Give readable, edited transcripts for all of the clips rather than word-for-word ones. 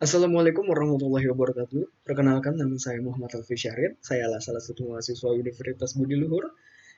Assalamualaikum warahmatullahi wabarakatuh. Perkenalkan, nama saya Muhammad Alfi Syarif. Saya adalah salah satu mahasiswa Universitas Budi Luhur.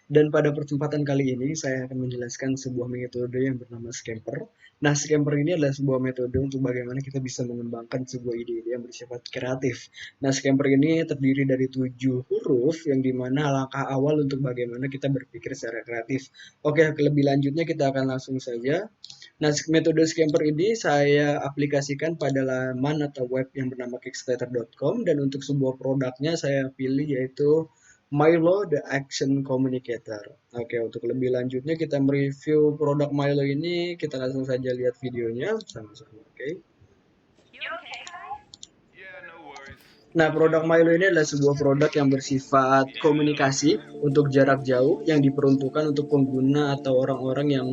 Dan pada kesempatan kali ini saya akan menjelaskan sebuah metode yang bernama scamper. Nah, scamper ini adalah sebuah metode untuk bagaimana kita bisa mengembangkan sebuah ide-ide yang bersifat kreatif. Nah, scamper ini terdiri dari 7 huruf yang dimana langkah awal untuk bagaimana kita berpikir secara kreatif. Oke, lebih lanjutnya kita akan langsung saja. Nah, metode scamper ini saya aplikasikan pada laman atau web yang bernama kickstarter.com, dan untuk sebuah produknya saya pilih yaitu Milo The Action Communicator. Oke, untuk lebih lanjutnya kita mereview produk Milo ini, kita langsung saja lihat videonya sama-sama. Oke. Nah, produk Milo ini adalah sebuah produk yang bersifat komunikasi untuk jarak jauh yang diperuntukkan untuk pengguna atau orang-orang yang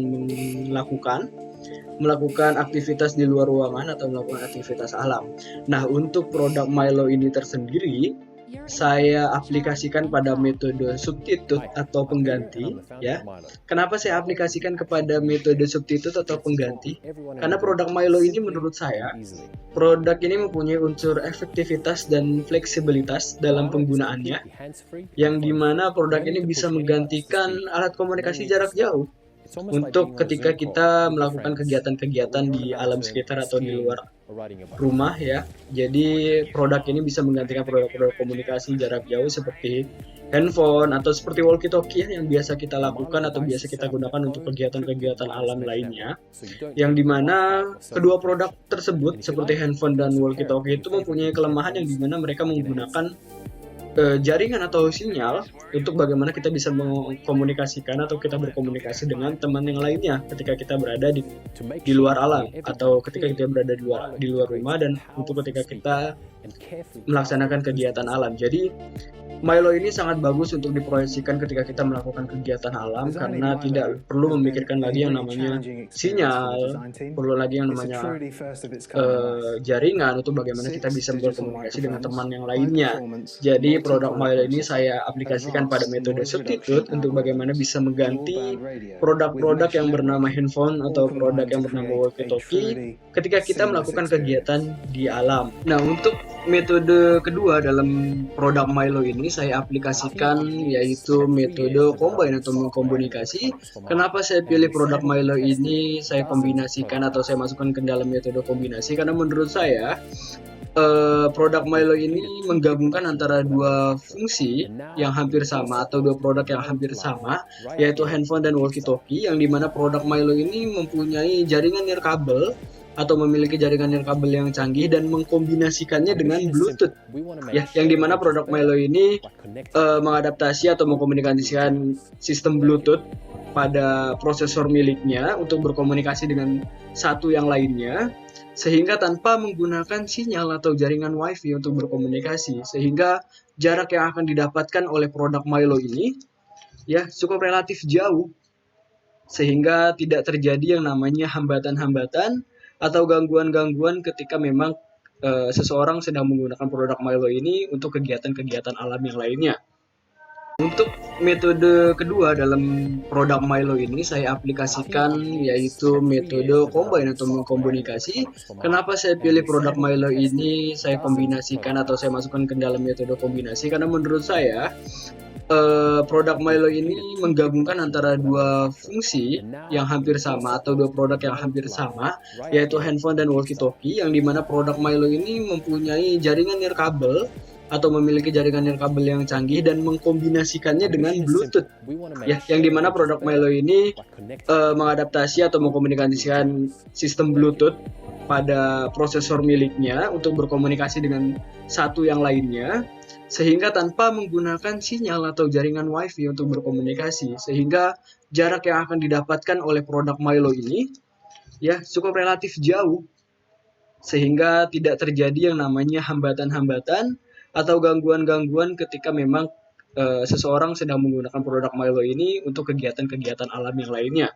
melakukan aktivitas di luar ruangan atau melakukan aktivitas alam. Nah, untuk produk Milo ini tersendiri, saya aplikasikan pada metode substitute atau pengganti, ya. Kenapa saya aplikasikan kepada metode substitute atau pengganti? Karena produk Milo ini menurut saya, produk ini mempunyai unsur efektivitas dan fleksibilitas dalam penggunaannya, yang dimana produk ini bisa menggantikan alat komunikasi jarak jauh untuk ketika kita melakukan kegiatan-kegiatan di alam sekitar atau di luar rumah, ya. Jadi produk ini bisa menggantikan produk-produk komunikasi jarak jauh seperti handphone atau seperti walkie-talkie yang biasa kita lakukan atau biasa kita gunakan untuk kegiatan-kegiatan alam lainnya, yang dimana kedua produk tersebut seperti handphone dan walkie-talkie itu mempunyai kelemahan yang dimana mereka menggunakan jaringan atau sinyal untuk bagaimana kita bisa mengkomunikasikan atau kita berkomunikasi dengan teman yang lainnya ketika kita berada di luar alam atau ketika kita berada di luar rumah, dan untuk ketika kita melaksanakan kegiatan alam. Jadi Milo ini sangat bagus untuk diproyeksikan ketika kita melakukan kegiatan alam karena tidak perlu memikirkan lagi yang namanya sinyal, perlu lagi yang namanya jaringan untuk bagaimana kita bisa berkomunikasi dengan teman yang lainnya. Jadi produk Milo ini saya aplikasikan pada metode substitute untuk bagaimana bisa mengganti produk-produk yang bernama handphone atau produk yang bernama walkie-talkie ketika kita melakukan kegiatan di alam. Nah, untuk metode kedua dalam produk Milo ini saya aplikasikan yaitu metode combine atau mengkomunikasi. Kenapa saya pilih produk Milo ini saya kombinasikan atau saya masukkan ke dalam metode kombinasi? Karena menurut saya produk Milo ini menggabungkan antara dua fungsi yang hampir sama atau dua produk yang hampir sama, yaitu handphone dan walkie-talkie, yang dimana produk Milo ini mempunyai jaringan nirkabel atau memiliki jaringan nirkabel yang canggih dan mengkombinasikannya dengan Bluetooth, ya, yang dimana produk Milo ini mengadaptasi atau mengkomunikasikan sistem Bluetooth pada prosesor miliknya untuk berkomunikasi dengan satu yang lainnya, sehingga tanpa menggunakan sinyal atau jaringan WiFi untuk berkomunikasi, sehingga jarak yang akan didapatkan oleh produk Milo ini, ya, cukup relatif jauh, sehingga tidak terjadi yang namanya hambatan-hambatan atau gangguan-gangguan ketika memang seseorang sedang menggunakan produk Milo ini untuk kegiatan-kegiatan alam yang lainnya. Untuk metode kedua dalam produk Milo ini saya aplikasikan yaitu metode combine atau mengkomunikasi. Kenapa saya pilih produk Milo ini saya kombinasikan atau saya masukkan ke dalam metode kombinasi? Karena menurut saya produk Milo ini menggabungkan antara dua fungsi yang hampir sama atau dua produk yang hampir sama, yaitu handphone dan walkie-talkie, yang dimana produk Milo ini mempunyai jaringan nirkabel atau memiliki jaringan nirkabel yang canggih dan mengkombinasikannya dengan Bluetooth, ya, yang dimana produk Milo ini mengadaptasi atau mengkomunikasikan sistem Bluetooth pada prosesor miliknya untuk berkomunikasi dengan satu yang lainnya, sehingga tanpa menggunakan sinyal atau jaringan WiFi untuk berkomunikasi, sehingga jarak yang akan didapatkan oleh produk Milo ini, ya, cukup relatif jauh, sehingga tidak terjadi yang namanya hambatan-hambatan atau gangguan-gangguan ketika memang seseorang sedang menggunakan produk Milo ini untuk kegiatan-kegiatan alam yang lainnya.